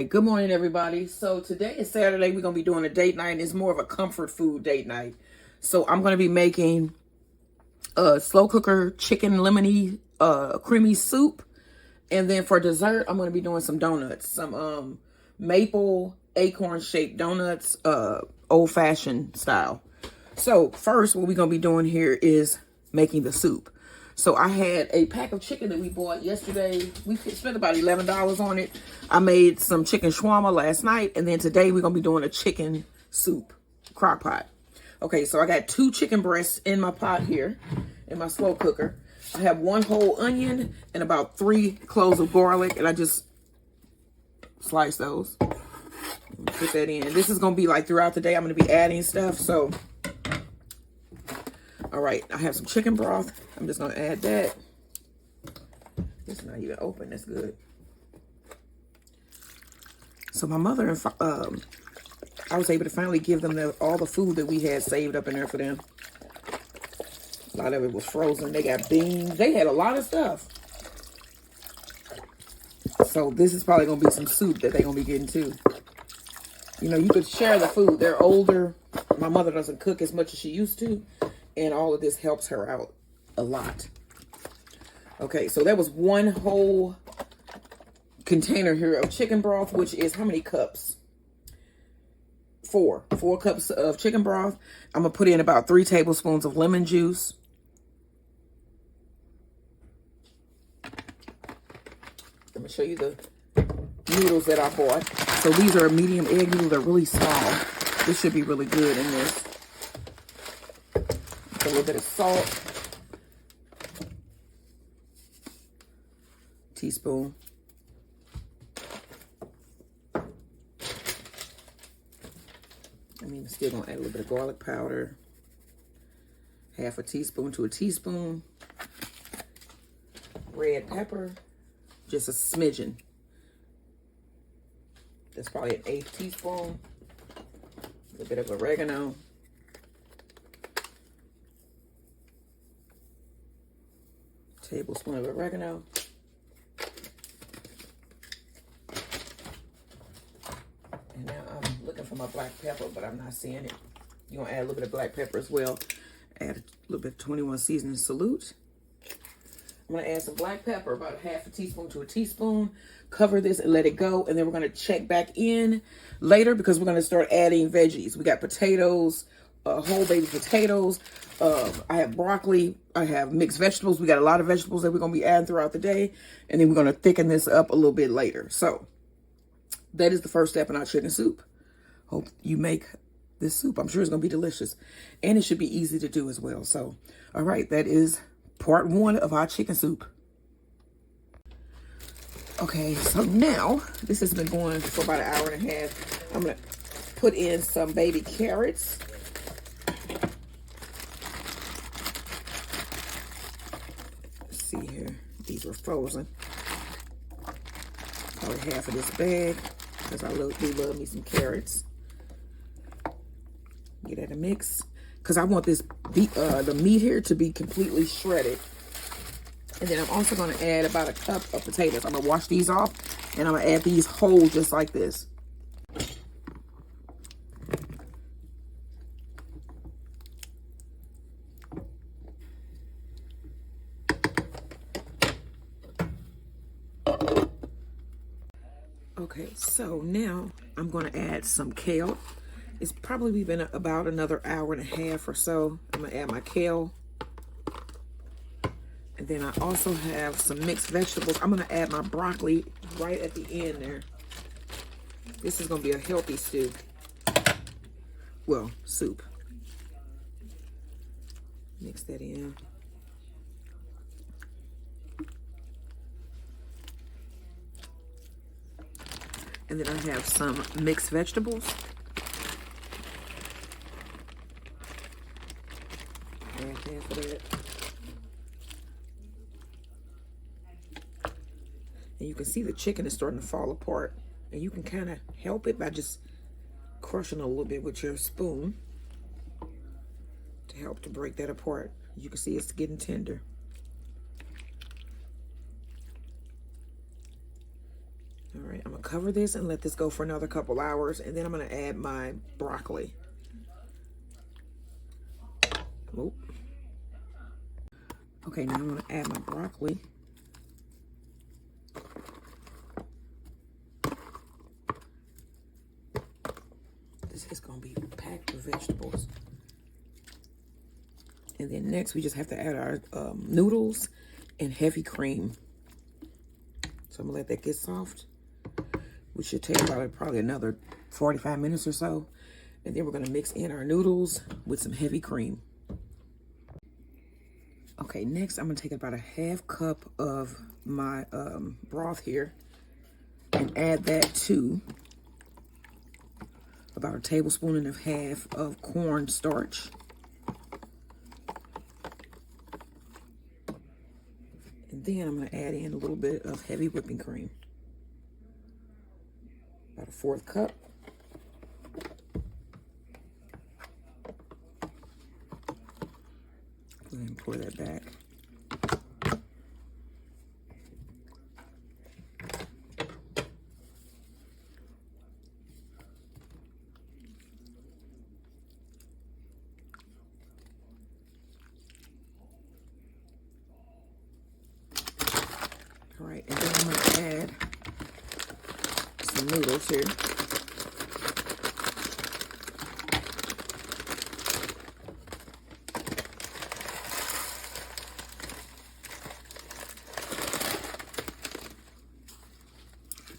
good morning, everybody. So today is Saturday. We're going to be doing a date night, and it's more of a comfort food date night. So I'm going to be making a slow cooker chicken lemony creamy soup. And then for dessert, I'm going to be doing some donuts, some maple acorn shaped donuts, old fashioned style. So first, what we're going to be doing here is making the soup. So I had a pack of chicken that we bought yesterday. We spent about $11 on it. I made some chicken shawarma last night. And then today we're going to be doing a chicken soup crock pot. Okay, so I got 2 chicken breasts in my pot here, in my slow cooker. I have 1 whole onion and about 3 cloves of garlic. And I just slice those. Put that in. This is going to be like throughout the day. I'm going to be adding stuff. So, all right, I have some chicken broth. I'm just going to add that. It's not even open. That's good. So my mother and I was able to finally give them all the food that we had saved up in there for them. A lot of it was frozen. They got beans. They had a lot of stuff. So this is probably going to be some soup that they're going to be getting too. You know, you could share the food. They're older. My mother doesn't cook as much as she used to. And all of this helps her out a lot. Okay, so that was 1 whole container here of chicken broth, which is how many cups? 4 cups of chicken broth. I'm going to put in about 3 tablespoons of lemon juice. I'm going to show you the noodles that I bought. So these are medium egg noodles. They're really small. This should be really good in this. A little bit of salt. Teaspoon. Still gonna add a little bit of garlic powder. Half a teaspoon to a teaspoon. Red pepper. Just a smidgen. That's probably an 1/8 teaspoon. A little bit of oregano. Tablespoon of oregano. And now I'm looking for my black pepper, but I'm not seeing it. You're gonna add a little bit of black pepper as well. Add a little bit of 21 seasoning salute. I'm gonna add some black pepper, about 1/2 teaspoon to a teaspoon. Cover this and let it go. And then we're gonna check back in later because we're gonna start adding veggies. We got potatoes, whole baby potatoes. I have broccoli. I have mixed vegetables. We got a lot of vegetables that we're going to be adding throughout the day. And then we're going to thicken this up a little bit later. So that is the first step in our chicken soup. Hope you make this soup. I'm sure it's going to be delicious. And it should be easy to do as well. So, all right, that is part 1 of our chicken soup. Okay, so now this has been going for about 1.5 hours. I'm going to put in some baby carrots. See here, these were frozen. Probably half of this bag because I do love me some carrots. Get that a mix because I want this the meat here to be completely shredded. And then I'm also going to add about 1 cup of potatoes. I'm going to wash these off and I'm going to add these whole just like this. Okay, so now I'm going to add some kale. It's probably been about another 1.5 hours or so. I'm going to add my kale. And then I also have some mixed vegetables. I'm going to add my broccoli right at the end there. This is going to be a healthy stew. Well, soup. Mix that in. And then I have some mixed vegetables. Add half of that. And you can see the chicken is starting to fall apart. And you can kind of help it by just crushing a little bit with your spoon to help to break that apart. You can see it's getting tender. All right, I'm gonna cover this and let this go for another couple hours, and then I'm gonna add my broccoli. Oop. Okay, now I'm gonna add my broccoli. This is gonna be packed with vegetables. And then next we just have to add our noodles and heavy cream. So I'm gonna let that get soft, which should take about probably another 45 minutes or so. And then we're gonna mix in our noodles with some heavy cream. Okay, next I'm gonna take about a half cup of my broth here and add that to about a tablespoon and a half of cornstarch. And then I'm gonna add in a little bit of heavy whipping cream. About a 1/4 cup. Go ahead and pour that back. All right, and then I'm gonna add some noodles here.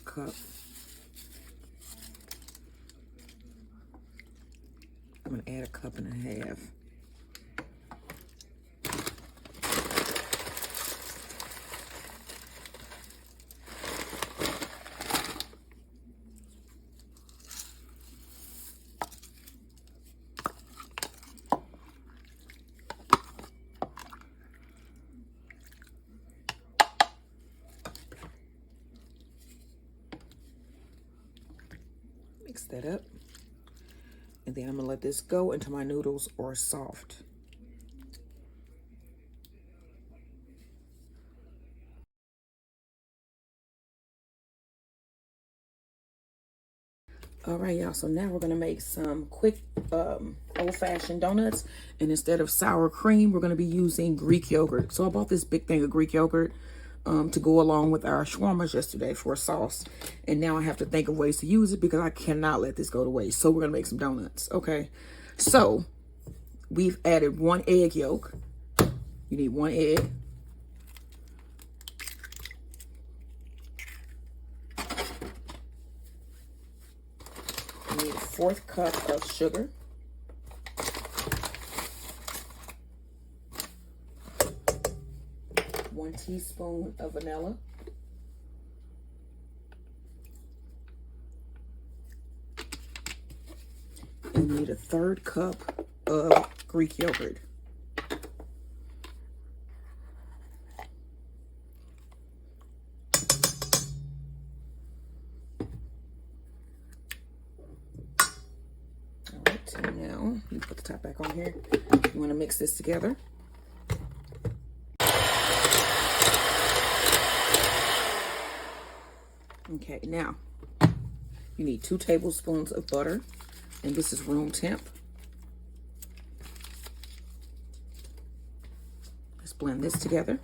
Cup. I'm gonna add a cup and a half. Mix that up. And then I'm gonna let this go until my noodles are soft. All right, y'all, so now we're gonna make some quick old-fashioned donuts. And instead of sour cream, we're gonna be using Greek yogurt. So I bought this big thing of Greek yogurt to go along with our shawarmas yesterday for a sauce. And now I have to think of ways to use it because I cannot let this go to waste. So we're gonna make some donuts, okay? So we've added 1 egg yolk. You need 1 egg. You need 1/4 cup of sugar. 1 teaspoon of vanilla. And you need a 1/3 cup of Greek yogurt. All right, so now you put the top back on here. You want to mix this together. Okay, now you need 2 tablespoons of butter, and this is room temp. Let's blend this together.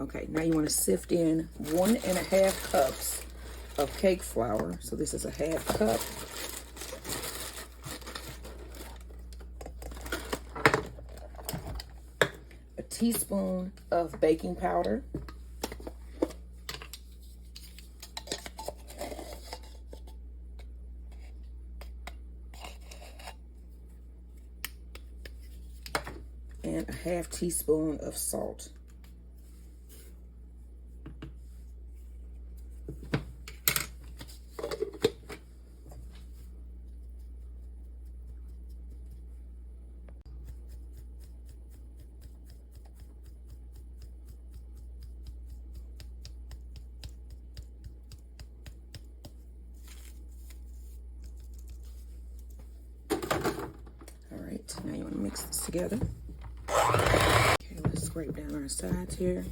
Okay, now you want to sift in 1½ cups of cake flour. So this is a 1/2 cup. A teaspoon of baking powder. And a 1/2 teaspoon of salt. All right, now you want to mix this together. Okay, let's scrape down our sides here.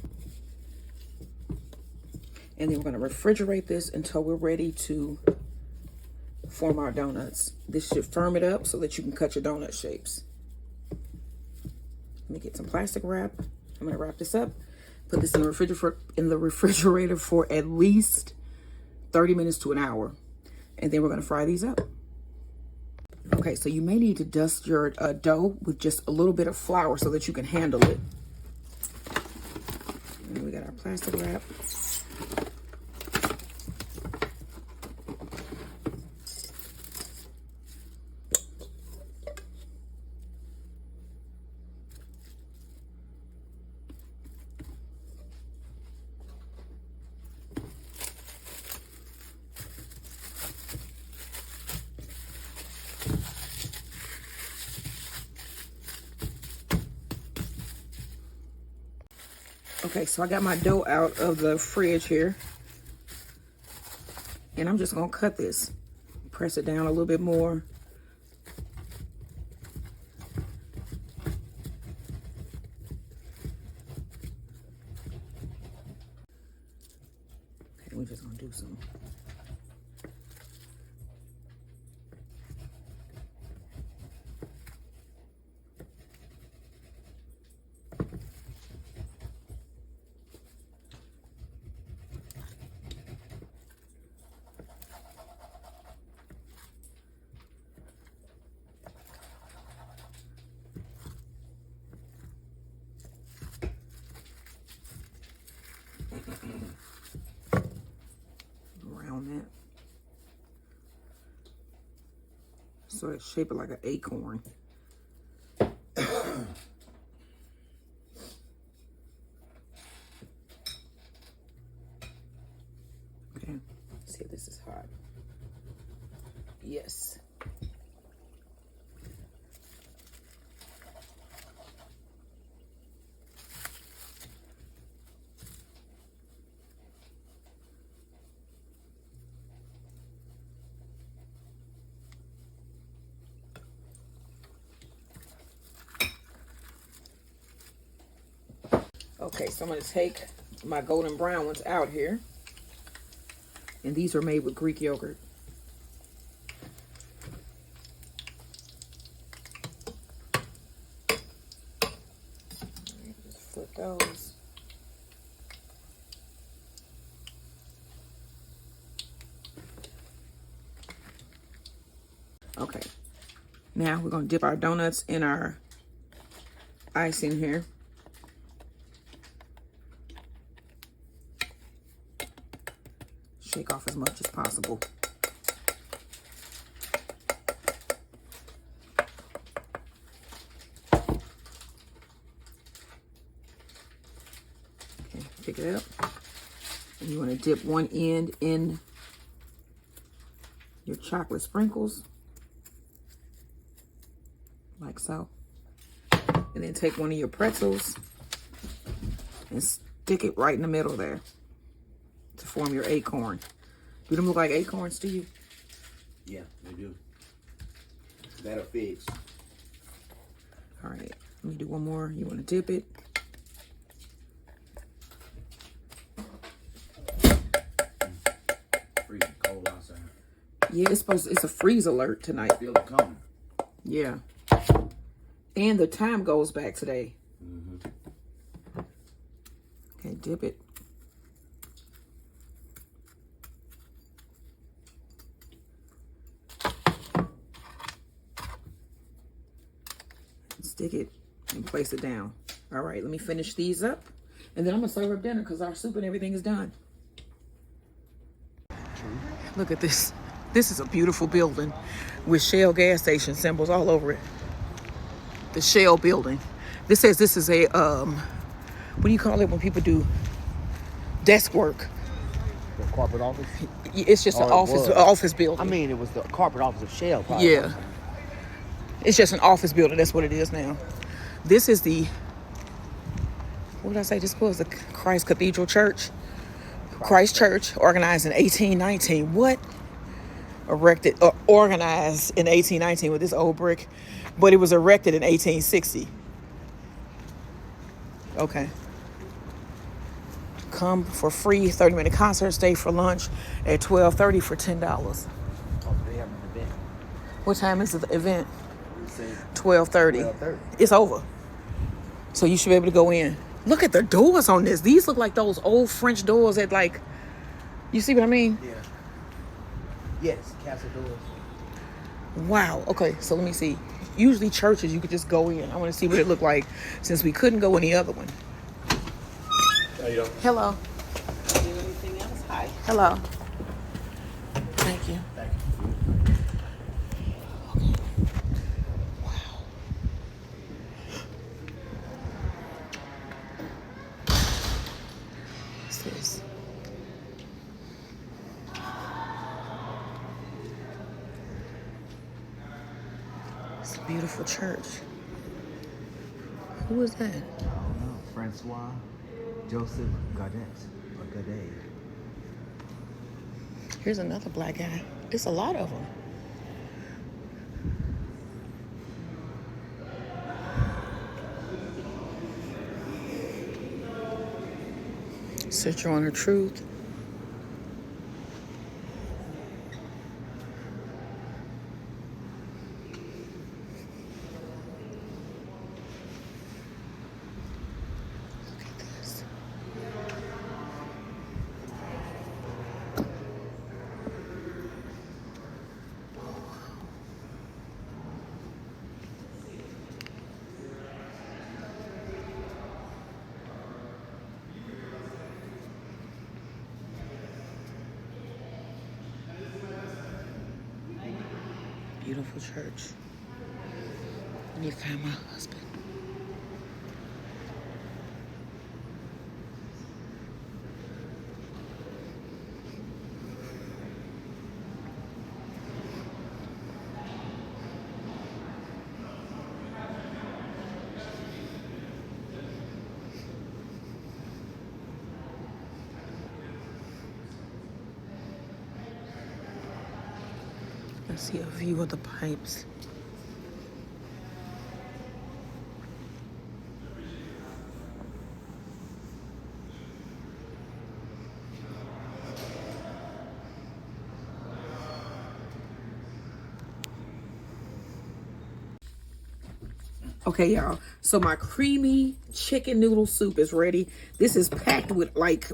And then we're going to refrigerate this until we're ready to form our donuts. This should firm it up so that you can cut your donut shapes. Let me get some plastic wrap. I'm going to wrap this up. Put this in the refrigerator for at least 30 minutes to an hour. And then we're going to fry these up. Okay, so you may need to dust your dough with just a little bit of flour so that you can handle it. And then we got our plastic wrap. Okay, so I got my dough out of the fridge here. And I'm just going to cut this. Press it down a little bit more. Okay, we're just going to do some. Around that. Sort of shape it like an acorn. Okay, see if this is hot. Yes. Okay, so I'm going to take my golden brown ones out here. And these are made with Greek yogurt. Just flip those. Okay, now we're going to dip our donuts in our icing here. Shake off as much as possible. Okay, pick it up. And you want to dip one end in your chocolate sprinkles, like so. And then take one of your pretzels and stick it right in the middle there to form your acorn. Do them look like acorns to you? Yeah, they do. That or figs. All right, let me do one more. You want to dip it. Freezing cold outside. Yeah, it's a freeze alert tonight. Feel it coming. Yeah. And the time goes back today. Mm-hmm. Okay, dip it. Stick it and place it down. All right, let me finish these up. And then I'm going to serve up dinner because our soup and everything is done. Look at this. This is a beautiful building with Shell gas station symbols all over it. The Shell building. This says this is a, what do you call it when people do desk work? The corporate office? It's just an office building. I mean, it was the corporate office of Shell. Probably. Yeah. It's just an office building. That's what it is now. This is the, what did I say? This was the Christ Cathedral Church. Christ Church, organized in 1819. What? Organized in 1819 with this old brick, but it was erected in 1860. Okay. Come for free 30-minute concert. Stay for lunch at 12:30 for $10. Oh, they have an event. What time is the event? You say 12:30. 12:30. It's over. So you should be able to go in. Look at the doors on this. These look like those old French doors that like, you see what I mean? Yeah. Yes, castle doors. Wow. Okay, so let me see. Usually churches, you could just go in. I want to see what it looked like since we couldn't go in the other one. How you doing? Hello. Do anything else? Hi. Hello. Thank you. Thank Okay. Wow. What's this? It's a beautiful church. Who is that? I don't know. Francois Joseph Godet or Godet. Here's another black guy. It's a lot of them. Center on the Truth. Look at this. Beautiful church. Let me find my husband. Let's see a view of the pipes. Okay, y'all. So my creamy chicken noodle soup is ready. This is packed with like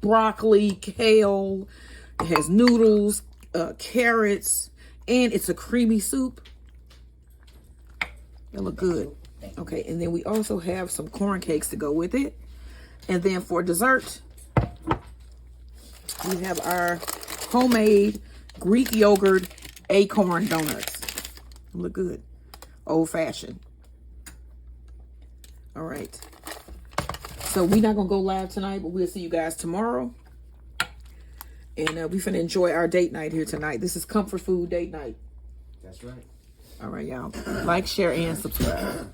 broccoli, kale. It has noodles, carrots, and it's a creamy soup. It look good. Okay, and then we also have some corn cakes to go with it. And then for dessert, we have our homemade Greek yogurt Acorn donuts. Look good. Old fashioned. All right. So we're not going to go live tonight, but we'll see you guys tomorrow. And we finna enjoy our date night here tonight. This is comfort food date night. That's right. All right, y'all. Like, share, and subscribe.